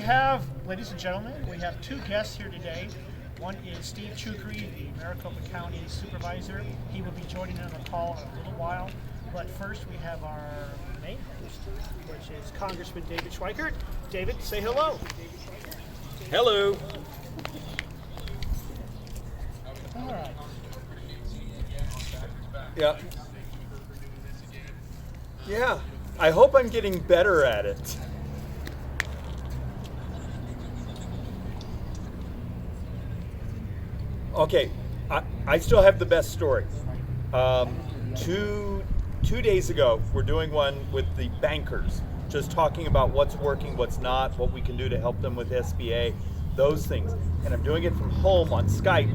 have, ladies and gentlemen, we have two guests here today. One is Steve Chucri, the Maricopa County Supervisor. He will be joining in on the call in a little while. But first, we have our main host, which is Congressman David Schweikert. David, say hello. Hello. All right. Yeah. Yeah. I hope I'm getting better at it. Okay, I still have the best story. Two days ago, we're doing one with the bankers, just talking about what's working, what's not, what we can do to help them with SBA, those things. And I'm doing it from home on Skype,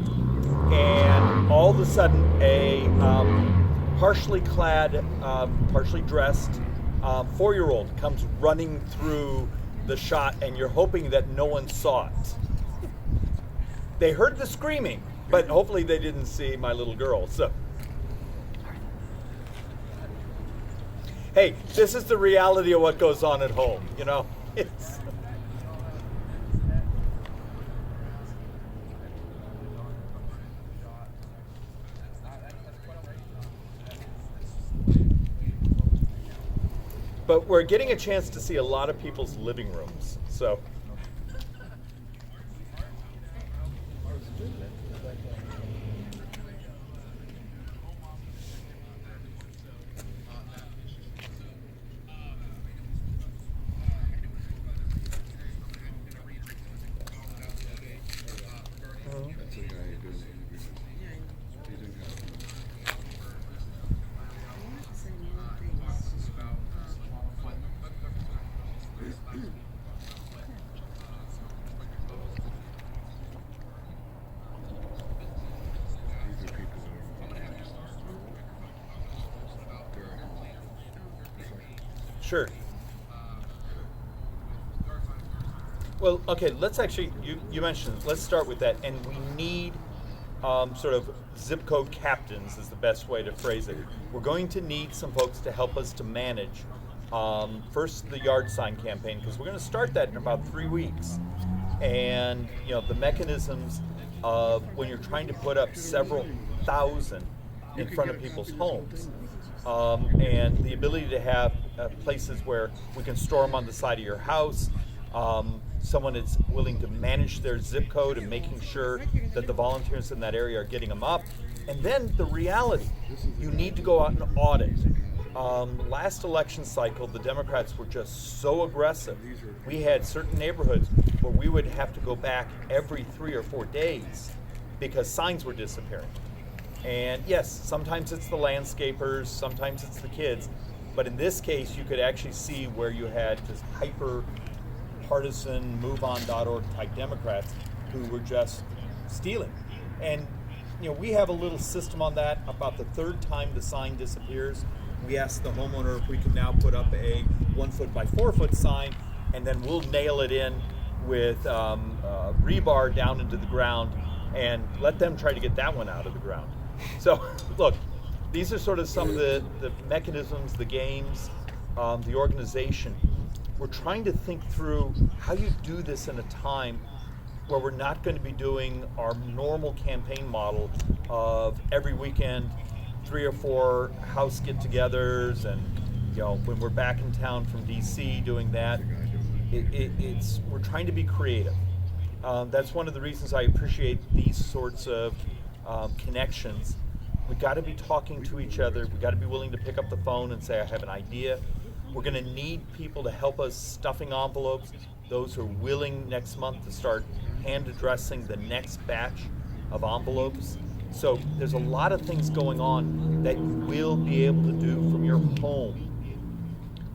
and all of a sudden, a partially clad, partially dressed 4-year-old comes running through the shot, and you're hoping that no one saw it. They heard the screaming, but hopefully they didn't see my little girl. So, hey, this is the reality of what goes on at home, you know? It's but we're getting a chance to see a lot of people's living rooms, so. Sure. Well, okay, let's actually, you mentioned, let's start with that. And we need sort of zip code captains is the best way to phrase it. We're going to need some folks to help us to manage first the yard sign campaign, because we're going to start that in about 3 weeks. And, you know, the mechanisms of when you're trying to put up several thousand in front of people's homes. And the ability to have places where we can store them on the side of your house, someone that's willing to manage their zip code and making sure that the volunteers in that area are getting them up. And then the reality, you need to go out and audit. Last election cycle, the Democrats were just so aggressive. We had certain neighborhoods where we would have to go back every 3 or 4 days because signs were disappearing. And yes, sometimes it's the landscapers, sometimes it's the kids, but in this case, you could actually see where you had just hyper-partisan, MoveOn.org type Democrats who were just stealing. And you know, we have a little system on that. About the third time the sign disappears, we ask the homeowner if we can now put up a 1 foot by 4 foot sign, and then we'll nail it in with rebar down into the ground and let them try to get that one out of the ground. So, look, these are sort of some of the mechanisms, the games, the organization. We're trying to think through how you do this in a time where we're not going to be doing our normal campaign model of every weekend 3 or 4 house get-togethers, and you know, when we're back in town from DC doing that. We're trying to be creative. That's one of the reasons I appreciate these sorts of connections. We got to be talking to each other. We got to be willing to pick up the phone and say, I have an idea. We're going to need people to help us stuffing envelopes. Those who are willing next month to start hand addressing the next batch of envelopes. So there's a lot of things going on that you will be able to do from your home,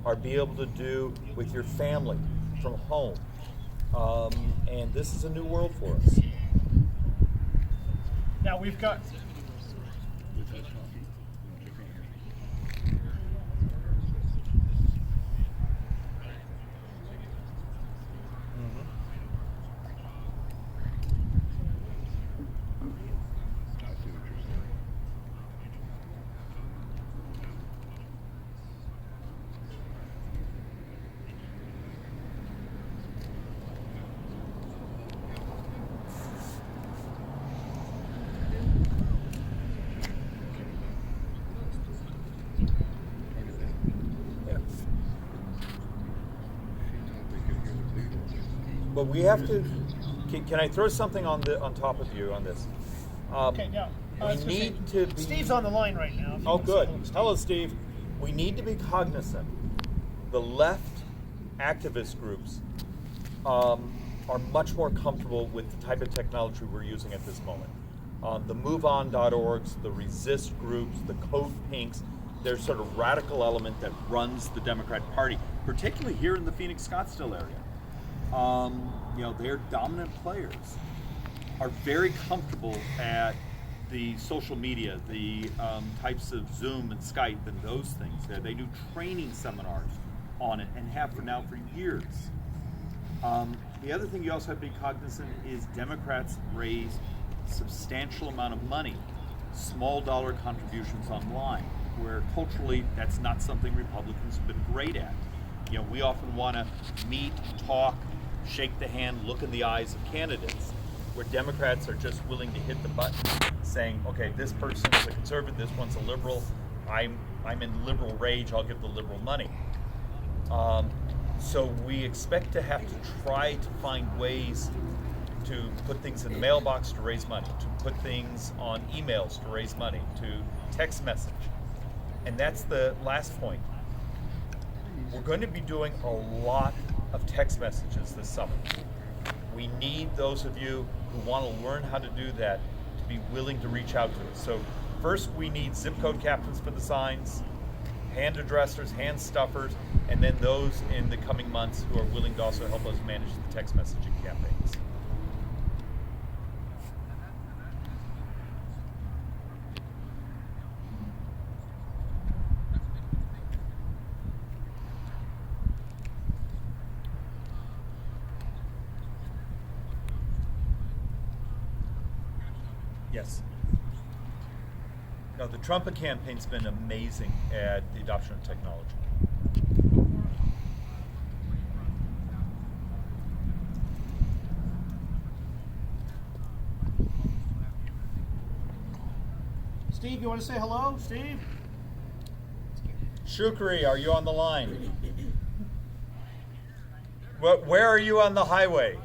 or be able to do with your family from home. And this is a new world for us. Now we've got. but we have to. Can I throw something on top of you on this? Okay, now We need to be. Steve's on the line right now. if you Oh, want to say good. hello to Steve. Hello, Steve. We need to be cognizant. The left activist groups are much more comfortable with the type of technology we're using at this moment. The MoveOn.orgs, the resist groups, the Code Pinks, there's sort of radical element that runs the Democrat Party, particularly here in the Phoenix Scottsdale area. Their dominant players are very comfortable at the social media, the types of Zoom and Skype and those things. They do training seminars on it and have for years. The other thing you also have to be cognizant is Democrats raise substantial amount of money, small dollar contributions online, where culturally that's not something Republicans have been great at. We often want to meet, talk, shake the hand, look in the eyes of candidates, where Democrats are just willing to hit the button saying, okay, this person is a conservative, this one's a liberal, I'm in liberal rage, I'll give the liberal money. So we expect to have to try to find ways to put things in the mailbox to raise money, to put things on emails to raise money, to text message. And that's the last point. We're going to be doing a lot of text messages this summer. We need those of you who want to learn how to do that to be willing to reach out to us. So first we need zip code captains for the signs, hand addressers, hand stuffers, and then those in the coming months who are willing to also help us manage the text messaging campaigns. Yes. No, the Trump campaign's been amazing at the adoption of technology. Steve, you want to say hello? Steve? Chucri, are you on the line? Where are you on the highway?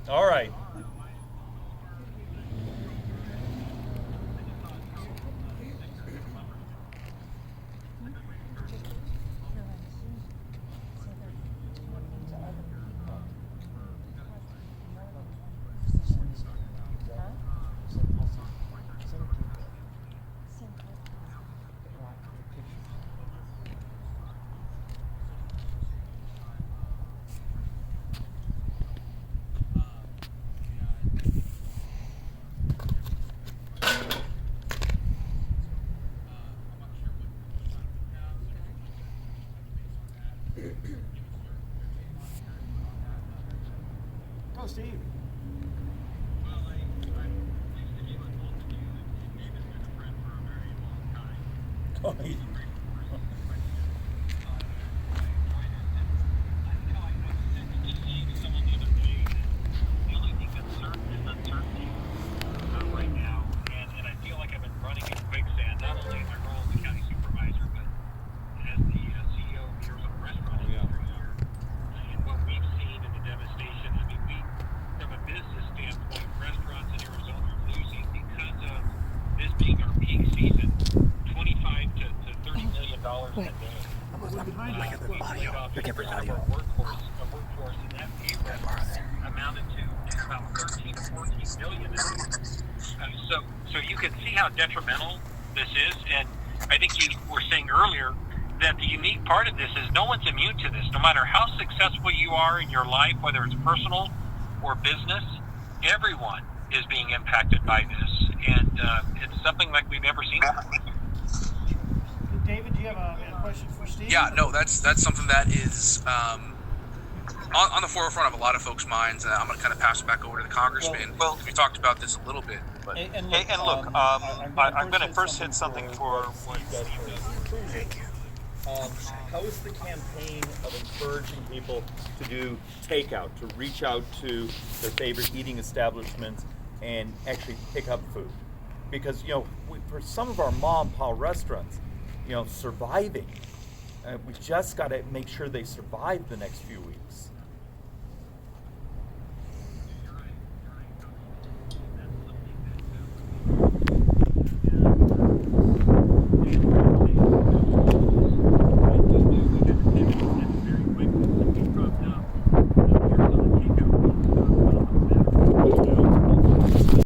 All right. Oh, Steve. Oh, So you can see how detrimental this is, and I think you were saying earlier that the unique part of this is no one's immune to this. No matter how successful you are in your life, whether it's personal or business, everyone is being impacted by this, and it's something like we've never seen before. David, do you have a question for Steve? Yeah, no, that's something that is on the forefront of a lot of folks' minds. I'm going to kind of pass it back over to the congressman. Well, we talked about this a little bit. But I'm going to first hit something for what thank you. How is the campaign of encouraging people to do takeout, to reach out to their favorite eating establishments and actually pick up food? Because, for some of our mom and pop restaurants, surviving We just got to make sure they survive the next few weeks.